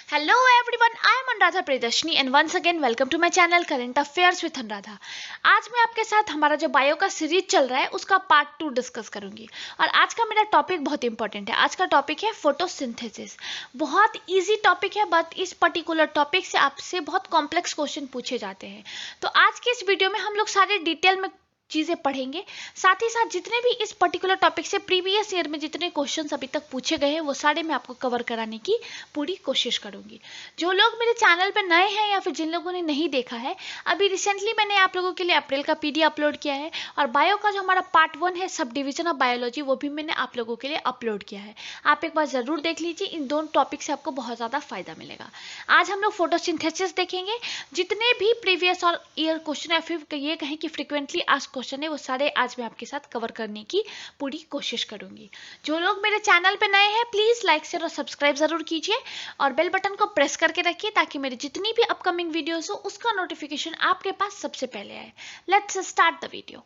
Hello everyone, I am Anuradha Priyadarshini and once again welcome to my channel Current Affairs with Anuradha। आज मैं आपके साथ हमारा जो बायो का सीरीज चल रहा है उसका पार्ट 2 डिस्कस करूंगी और आज का मेरा टॉपिक बहुत इंपॉर्टेंट है। आज का टॉपिक है फोटोसिंथेसिस। बहुत इजी टॉपिक है बट इस पर्टिकुलर टॉपिक से आपसे बहुत कॉम्प्लेक्स क्वेश्चन पूछे जाते हैं। तो आज के इस वीडियो में हम लोग सारे डिटेल में चीज़ें पढ़ेंगे, साथ ही साथ जितने भी इस पर्टिकुलर टॉपिक से प्रीवियस ईयर में जितने क्वेश्चंस अभी तक पूछे गए हैं वो सारे मैं आपको कवर कराने की पूरी कोशिश करूंगी। जो लोग मेरे चैनल पर नए हैं या फिर जिन लोगों ने नहीं देखा है, अभी रिसेंटली मैंने आप लोगों के लिए अप्रैल का पीडी अपलोड किया है और बायो का जो हमारा पार्ट 1 है सब डिविजन ऑफ बायोलॉजी वो भी मैंने आप लोगों के लिए अपलोड किया है। आप एक बार ज़रूर देख लीजिए, इन दोनों टॉपिक से आपको बहुत ज़्यादा फायदा मिलेगा। आज हम लोग फोटोसिंथेसिस देखेंगे। जितने भी प्रीवियस और ईयर क्वेश्चन है, फिर ये कहें कि फ्रिक्वेंटली आस्क्ड क्वेश्चन है, वो सारे आज मैं आपके साथ कवर करने की पूरी कोशिश करूंगी। जो लोग मेरे चैनल पे नए हैं प्लीज लाइक शेयर और सब्सक्राइब जरूर कीजिए और बेल बटन को प्रेस करके रखिए ताकि मेरी जितनी भी अपकमिंग वीडियोस हो उसका नोटिफिकेशन आपके पास सबसे पहले आए। Let's start the video.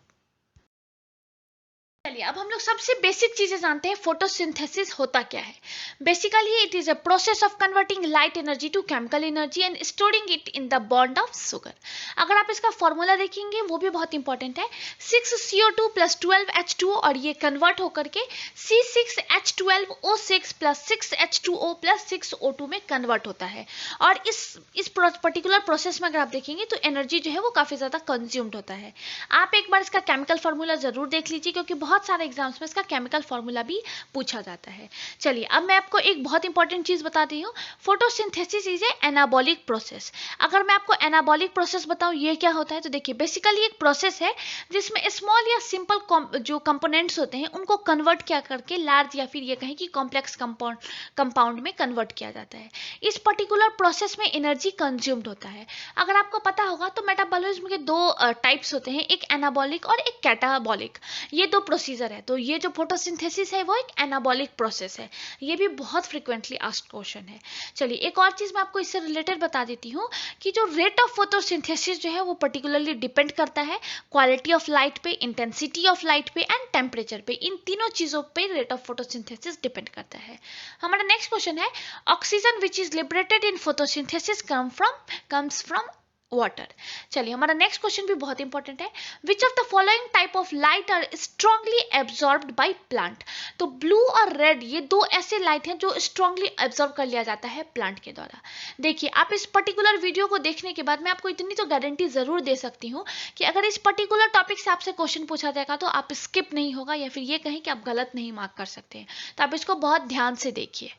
चलिए अब हम लोग सबसे बेसिक चीजें जानते हैं, फोटोसिंथेसिस होता क्या है। Basically it is a process of converting light energy to chemical energy and storing it in the bond of sugar. अगर आप इसका फॉर्मूला देखेंगे वो भी बहुत इंपॉर्टेंट है, 6CO2 + 12H2O और ये कन्वर्ट होकर के C6H12O6 + 6H2O + 6O2 में कन्वर्ट होता है। और इस पर्टिकुलर प्रोसेस में अगर आप देखेंगे तो एनर्जी जो है वो काफी ज्यादा कंज्यूम्ड होता है। आप एक बार इसका केमिकल फॉर्मूला जरूर देख लीजिए क्योंकि बहुत सारे एग्जाम्स में इसका केमिकल फॉर्मूला भी पूछा जाता है। चलिए अब मैं आपको एक बहुत इंपॉर्टेंट चीज बताती हूँ, photosynthesis is a anabolic process. अगर मैं आपको एनाबॉलिक प्रोसेस बताऊं ये क्या होता है तो देखिए, बेसिकली एक प्रोसेस है जिसमें स्मॉल या सिंपल जो कंपोनेंट्स होते हैं उनको कन्वर्ट किया करके लार्ज या फिर ये कहें कि कॉम्प्लेक्स कंपाउंड में कन्वर्ट किया जाता है। इस पर्टिकुलर प्रोसेस में एनर्जी कंज्यूम्ड होता है। अगर आपको पता होगा तो मेटाबॉलिज्म के दो टाइप्स होते हैं, एक एनाबॉलिक और एक कैटाबॉलिक। ये दो प्रोसीजर है। तो ये जो फोटोसिंथेसिस है वो एक एनाबॉलिक प्रोसेस है। ये भी बहुत फ्रिक्वेंटली आस्क्ड क्वेश्चन है। चलिए एक और चीज मैं आपको इससे रिलेटेड बता देती हूँ कि जो रेट ऑफ फोटोसिंथेसिस जो है वो पर्टिकुलरली डिपेंड करता है क्वालिटी ऑफ लाइट पे, इंटेंसिटी ऑफ लाइट पे एंड टेम्परेचर पे। इन तीनों चीजों पे रेट ऑफ फोटोसिंथेसिस डिपेंड करता है। हमारा नेक्स्ट क्वेश्चन है, oxygen which is liberated in photosynthesis comes from water. चलिए हमारा नेक्स्ट क्वेश्चन भी बहुत इंपॉर्टेंट है, which of the following type of light are strongly absorbed by plant. तो ब्लू और रेड ये दो ऐसे लाइट हैं जो स्ट्रांगली एब्जॉर्ब कर लिया जाता है प्लांट के द्वारा। देखिए आप इस पर्टिकुलर वीडियो को देखने के बाद मैं आपको इतनी तो गारंटी जरूर दे सकती हूँ कि अगर इस पर्टिकुलर टॉपिक से आपसे क्वेश्चन पूछा जाएगा तो आप स्किप नहीं होगा या फिर ये कहें कि आप गलत नहीं मार्क कर सकते हैं। तो आप इसको बहुत ध्यान से देखिए।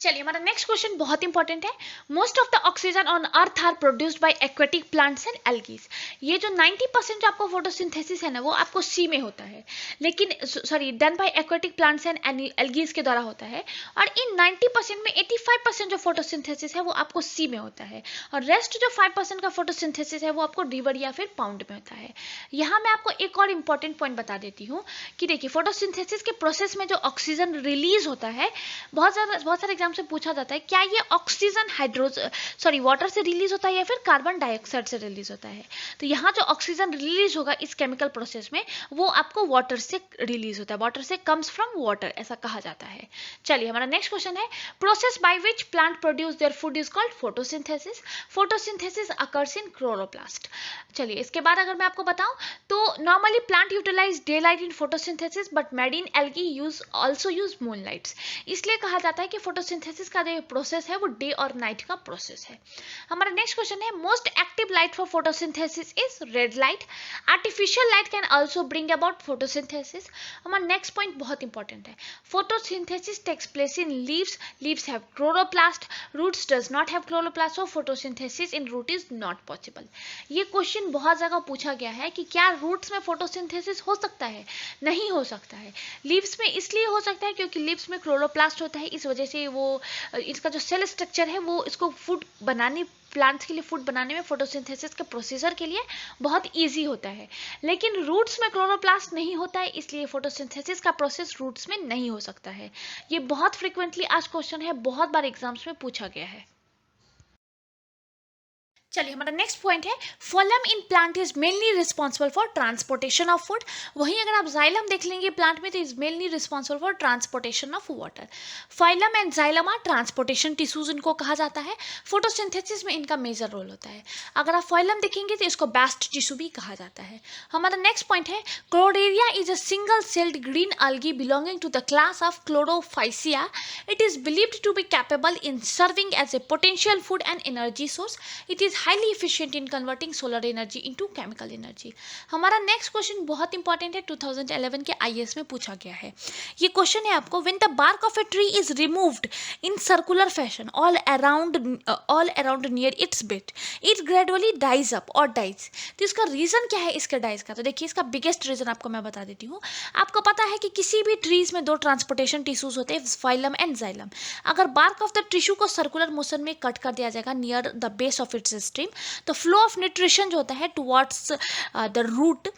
चलिए हमारा नेक्स्ट क्वेश्चन बहुत इंपॉर्टेंट है, most of the oxygen on earth are produced by aquatic plants and algaes. ये जो 90% जो आपको फोटोसिंथेसिस है ना वो आपको सी में होता है, लेकिन sorry done by aquatic plants and algae के द्वारा होता है। और इन 90% में 85% जो फोटोसिंथेसिस है वो आपको सी में होता है और रेस्ट जो 5% का फोटोसिंथेसिस है वो आपको रिवर या फिर पाउंड में होता है। यहाँ मैं आपको एक और इंपॉर्टेंट पॉइंट बता देती हूँ कि देखिए फोटोसिंथेसिस के प्रोसेस में जो ऑक्सीजन रिलीज होता है, बहुत सारे एग्जाम से पूछा जाता है क्या ये ऑक्सीजन वाटर से रिलीज होता है या फिर कार्बन डाइऑक्साइड से रिलीज होता है। तो यहाँ जो ऑक्सीजन रिलीज होगा इस केमिकल प्रोसेस में वो आपको वाटर से रिलीज होता है, वाटर से कम्स फ्रॉम वाटर ऐसा कहा जाता है। चलिए हमारा नेक्स्ट क्वेश्चन है, process by which plant produce their food is called photosynthesis. Photosynthesis occurs in chloroplast. चलिए इसके बाद अगर मैं आपको बताऊं तो normally plant utilize day light in photosynthesis but marine algae also use moon lights. इसलिए कहा जाता है कि फोटोसिंथेसिस का जो प्रोसेस है वो डे और नाइट का प्रोसेस है। हमारा नेक्स्ट क्वेश्चन है, most active light for photosynthesis is red light. Artificial light can also bring about photosynthesis. हमारा नेक्स्ट पॉइंट बहुत इंपॉर्टेंट है, photosynthesis takes place in leaves have chloroplast, roots does not have chloroplast, so photosynthesis in root is not possible. ये question बहुत जगह पूछा गया है कि क्या रूट्स में फोटोसिंथेसिस हो सकता है, नहीं हो सकता है। लीव्स में इसलिए हो सकता है क्योंकि लीव्स में क्लोरोप्लास्ट होता है, इस वजह से वो इसका जो सेल स्ट्रक्चर है वो इसको फूड बनाने, प्लांट्स के लिए फूड बनाने में फोटोसिंथेसिस के प्रोसीजर के लिए बहुत इजी होता है। लेकिन रूट्स में क्लोरोप्लास्ट नहीं होता है इसलिए फोटोसिंथेसिस का प्रोसेस रूट्स में नहीं हो सकता है। ये बहुत फ्रिक्वेंटली आज क्वेश्चन है, बहुत बार एग्जाम्स में पूछा गया है। चलिए हमारा नेक्स्ट पॉइंट है, phloem in plant is mainly responsible for transportation of food. वहीं अगर आप जाइलम देख लेंगे प्लांट में, तो is mainly responsible for transportation of water. Phloem and xylem are transportation tissues इनको कहा जाता है। फोटोसिंथेसिस में इनका मेजर रोल होता है। अगर आप फाइलम देखेंगे तो इसको बास्ट टिश्यू भी कहा जाता है। हमारा नेक्स्ट पॉइंट है, chlorella is a single celled green algae belonging to the class of Chlorophyceae. It is believed to be capable in serving as a potential food and energy source. It is highly efficient in converting solar energy into chemical energy. हमारा next question बहुत important है, 2011 के IAS में पूछा गया है। ये question है आपको, when the bark of a tree is removed in circular fashion all around near its bit, it gradually dies up or dies. तो इसका रीजन क्या है इसके डाइज का? तो देखिए इसका बिगेस्ट रीजन आपको मैं बता देती हूँ। आपको पता है कि किसी भी ट्रीज में दो ट्रांसपोर्टेशन टिश्यूज होते हैं, फाइलम एंड जाइलम। अगर बार्क ऑफ द टिश्यू को सर्कुलर मोशन में कट कर दिया जाएगा near the base of its stem, तो फ्लो ऑफ न्यूट्रिशन जो होता है टुवर्ड्स द रूट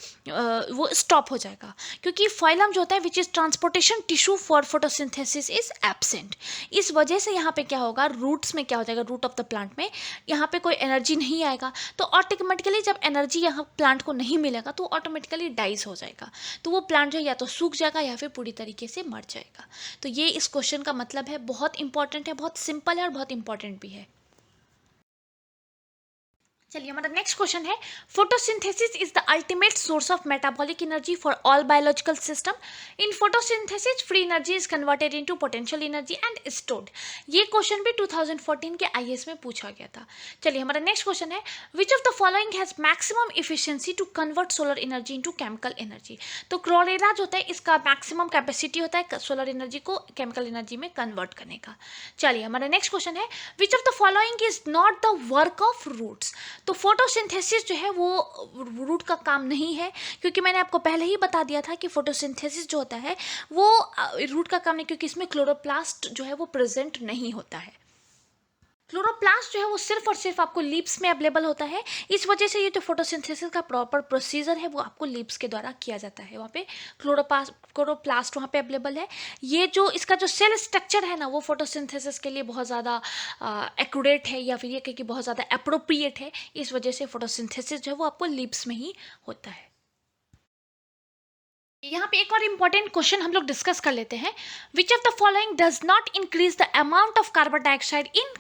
वो स्टॉप हो जाएगा, क्योंकि फाइलम जो होता है which is transportation tissue for photosynthesis is absent. इस वजह से यहाँ पे क्या होगा, रूट्स में क्या हो जाएगा, रूट ऑफ द प्लांट में यहाँ पे कोई एनर्जी नहीं आएगा, तो ऑटोमेटिकली जब एनर्जी यहाँ प्लांट को नहीं मिलेगा तो ऑटोमेटिकली डाइज हो जाएगा, तो वो प्लांट जो या तो सूख जाएगा या फिर पूरी तरीके से मर जाएगा। तो ये इस क्वेश्चन का मतलब है, बहुत इंपॉर्टेंट है, बहुत सिंपल है और बहुत इंपॉर्टेंट भी है। चलिए हमारा नेक्स्ट क्वेश्चन है, photosynthesis is the ultimate source of metabolic energy for all biological system. In photosynthesis free energy is converted into potential energy and stored. ये क्वेश्चन भी 2014 के IAS में पूछा गया था। चलिए हमारा नेक्स्ट क्वेश्चन है, which of the following has maximum efficiency to convert solar energy into chemical energy. तो क्लोरेरा जो होता है इसका मैक्सिमम कैपेसिटी होता है सोलर एनर्जी को केमिकल एनर्जी में कन्वर्ट करने का। चलिए हमारा नेक्स्ट क्वेश्चन है, which of the following is not the work of roots. तो फोटोसिंथेसिस जो है वो रूट का काम नहीं है, क्योंकि मैंने आपको पहले ही बता दिया था कि फोटोसिंथेसिस जो होता है वो रूट का काम नहीं, क्योंकि इसमें क्लोरोप्लास्ट जो है वो प्रेजेंट नहीं होता है। क्लोरोप्लास्ट जो है वो सिर्फ और सिर्फ आपको लीव्स में अवेलेबल होता है। इस वजह से ये जो फोटोसिंथेसिस का प्रॉपर प्रोसीजर है वो आपको लीव्स के द्वारा किया जाता है। वहाँ पे क्लोरोप्लास्ट वहाँ पे अवेलेबल है। ये जो इसका जो सेल स्ट्रक्चर है ना वो फोटोसिंथेसिस के लिए बहुत ज़्यादा एक्यूरेट है, या फिर ये कि बहुत ज़्यादा अप्रोप्रिएट है। इस वजह से फोटोसिंथेसिस जो है वो आपको लीव्स में ही होता है। यहाँ पे एक और इम्पॉर्टेंट क्वेश्चन हम लोग डिस्कस कर लेते हैं, विच of the following does not increase the amount of carbon dioxide in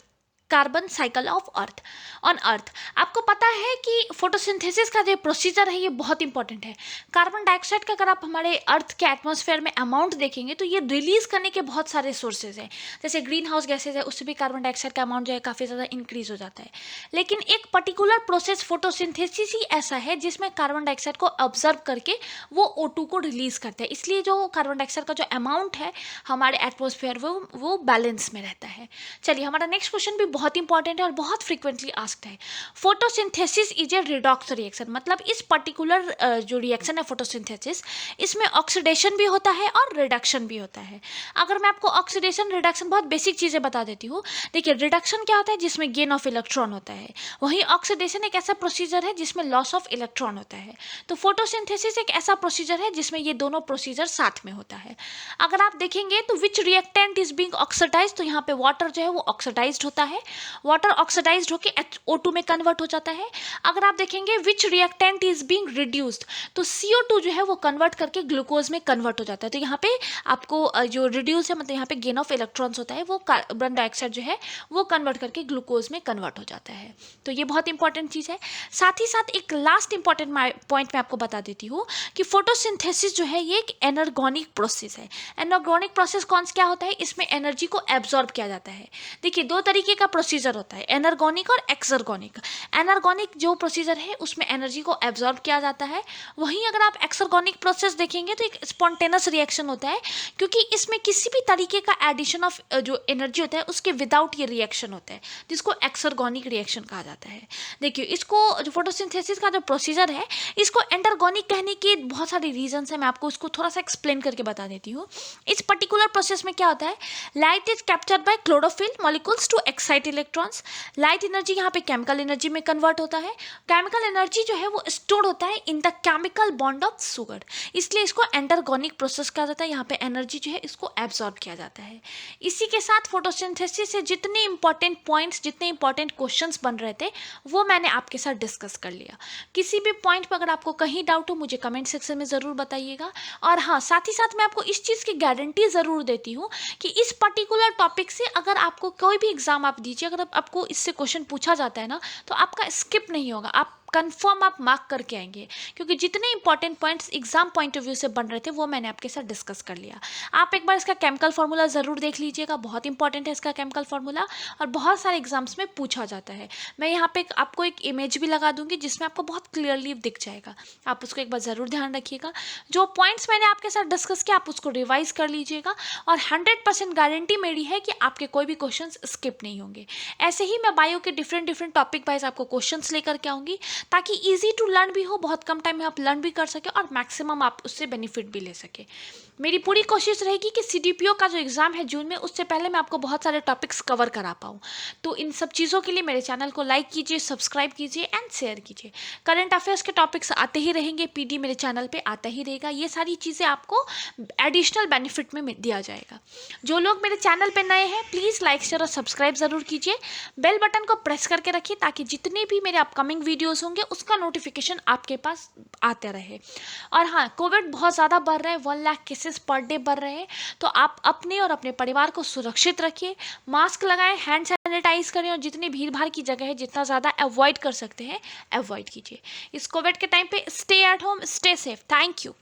carbon cycle of earth on earth. आपको पता है कि फोटोसिंथेसिस का जो प्रोसीजर है ये बहुत इंपॉर्टेंट है। कार्बन डाइऑक्साइड का अगर आप हमारे अर्थ के एटमॉस्फेयर में अमाउंट देखेंगे तो ये रिलीज करने के बहुत सारे सोर्सेज हैं, जैसे ग्रीन हाउस गैसेज है, उससे भी कार्बन डाइऑक्साइड का अमाउंट जो है काफ़ी ज़्यादा इंक्रीज हो जाता है। लेकिन एक पर्टिकुलर प्रोसेस फोटोसिंथेसिस ही ऐसा है जिसमें कार्बन डाइऑक्साइड को ऑब्जर्व करके वो O2 को रिलीज करते हैं, इसलिए जो कार्बन डाइऑक्साइड का जो अमाउंट है हमारे एटमॉस्फेयर वो बैलेंस में रहता है। चलिए हमारा नेक्स्ट क्वेश्चन भी बहुत इंपॉर्टेंट है और बहुत फ्रीक्वेंटली आस्क्ड है, photosynthesis is a redox reaction. मतलब इस पर्टिकुलर जो रिएक्शन है फोटोसिंथेसिस, इसमें ऑक्सीडेशन भी होता है और रिडक्शन भी होता है। अगर मैं आपको ऑक्सीडेशन रिडक्शन बहुत बेसिक चीज़ें बता देती हूँ। देखिए रिडक्शन क्या होता है, जिसमें गेन ऑफ इलेक्ट्रॉन होता है, वहीं ऑक्सीडेशन एक ऐसा प्रोसीजर है जिसमें लॉस ऑफ इलेक्ट्रॉन होता है। तो फोटोसिंथेसिस एक ऐसा प्रोसीजर है जिसमें ये दोनों प्रोसीजर साथ में होता है। अगर आप देखेंगे तो विच रिएक्टेंट इज बीइंग ऑक्सीडाइज्ड, तो यहाँ पे वाटर जो है वो ऑक्सीडाइज्ड होता है, वाटर ऑक्सीडाइज्ड होकर O2 में कन्वर्ट हो जाता है। अगर आप देखेंगे विच रिएक्टेंट इज बीइंग रिड्यूस्ड, तो CO2 जो है वो कन्वर्ट करके ग्लूकोज में कन्वर्ट हो जाता है। तो यहाँ पे आपको जो रिड्यूस है मतलब यहाँ पे गेन ऑफ इलेक्ट्रॉन्स होता है, वो कार्बन डाइऑक्साइड जो है वो कन्वर्ट करके ग्लूकोज में कन्वर्ट हो जाता है। तो ये बहुत इंपॉर्टेंट चीज़ है। साथ ही साथ एक लास्ट इंपॉर्टेंट पॉइंट मैं आपको बता देती हूँ कि फोटोसिंथेसिस जो है ये एक एनर्गोनिक प्रोसेस है। एनर्गोनिक प्रोसेस कौन सा क्या होता है, इसमें एनर्जी को एब्जॉर्ब किया जाता है। देखिए दो तरीके का प्रोसीजर होता है, एनर्गोनिक और एक्सर्गोनिक। एनर्गोनिक जो प्रोसीजर है उसमें एनर्जी को एब्जॉर्ब किया जाता है, वहीं अगर आप एक्सर्गोनिक प्रोसेस देखेंगे तो एक स्पॉन्टेनियस रिएक्शन होता है, क्योंकि इसमें किसी भी तरीके का एडिशन ऑफ जो एनर्जी होता है उसके विदाउट ये रिएक्शन होता है, जिसको एक्सर्गोनिक रिएक्शन कहा जाता है। देखिए इसको जो फोटोसिंथेसिस का जो प्रोसीजर है इसको एंडरगोनिक कहने के बहुत सारे रीजंस हैं, मैं आपको उसको थोड़ा सा एक्सप्लेन करके बता देती हूँ। इस पर्टिकुलर प्रोसेस में क्या होता है, light is captured by chlorophyll molecules to excite electrons. Light energy यहाँ पे केमिकल एनर्जी में कन्वर्ट होता है। केमिकल एनर्जी जो है वो स्टोर होता है in the chemical bond of sugar, इसलिए इसको एंडरगोनिक प्रोसेस कहा जाता है। यहाँ पे एनर्जी जो है इसको एब्जॉर्ब किया जाता है। इसी के साथ फोटोसिंथेसिस से जितने इंपॉर्टेंट पॉइंट्स, जितने इंपॉर्टेंट क्वेश्चंस बन रहे थे वो मैंने आपके साथ डिस्कस कर लिया। किसी भी पॉइंट पर अगर आपको कहीं डाउट हो मुझे कमेंट सेक्शन में ज़रूर बताइएगा। और हाँ, साथ ही साथ मैं आपको इस चीज़ की गारंटी ज़रूर देती हूँ कि इस पर्टिकुलर टॉपिक से अगर आपको कोई भी एग्जाम आप दीजिए, अगर आपको इससे क्वेश्चन पूछा जाता है ना, तो आपका स्किप नहीं होगा, आप कंफर्म आप मार्क करके आएंगे, क्योंकि जितने important points exam point of view से बन रहे थे वो मैंने आपके साथ डिस्कस कर लिया। आप एक बार इसका केमिकल फार्मूला ज़रूर देख लीजिएगा, बहुत इंपॉर्टेंट है इसका केमिकल फार्मूला, और बहुत सारे एग्जाम्स में पूछा जाता है। मैं यहाँ पे आपको एक इमेज भी लगा दूंगी जिसमें आपको बहुत क्लियरली दिख जाएगा, आप उसको एक बार ज़रूर ध्यान रखिएगा। जो पॉइंट्स मैंने आपके साथ डिस्कस किया आप उसको रिवाइज कर लीजिएगा, और 100% गारंटी मेरी है कि आपके कोई भी क्वेश्चन स्किप नहीं होंगे। ऐसे ही मैं बायो के डिफरेंट टॉपिक वाइज आपको क्वेश्चंस लेकर के आऊँगी, ताकि ईजी टू लर्न भी हो, बहुत कम टाइम में आप लर्न भी कर सके और मैक्सिमम आप उससे बेनिफिट भी ले सके। मेरी पूरी कोशिश रहेगी कि CDPO का जो एग्ज़ाम है जून में, उससे पहले मैं आपको बहुत सारे टॉपिक्स कवर करा पाऊँ। तो इन सब चीज़ों के लिए मेरे चैनल को लाइक कीजिए, सब्सक्राइब कीजिए एंड शेयर कीजिए। करंट अफेयर्स के टॉपिक्स आते ही रहेंगे, PD मेरे चैनल पे आता ही रहेगा। ये सारी चीज़ें आपको एडिशनल बेनिफिट में दिया जाएगा। जो लोग मेरे चैनल पे नए हैं प्लीज़ लाइक शेयर और सब्सक्राइब ज़रूर कीजिए। बेल बटन को प्रेस करके रखिए ताकि जितने भी मेरे अपकमिंग वीडियोज़ होंगे उसका नोटिफिकेशन आपके पास आते रहे। और हाँ, कोविड बहुत ज़्यादा बढ़ रहा है, 1 लाख केसेस पर डे बढ़ रहे हैं, तो आप अपने और अपने परिवार को सुरक्षित रखिए, मास्क लगाएं, हैंड सैनिटाइज करें, और जितनी भीड़ भाड़ की जगह है जितना ज़्यादा अवॉइड कर सकते हैं अवॉइड कीजिए। इस कोविड के टाइम पे stay at home, stay safe. Thank you.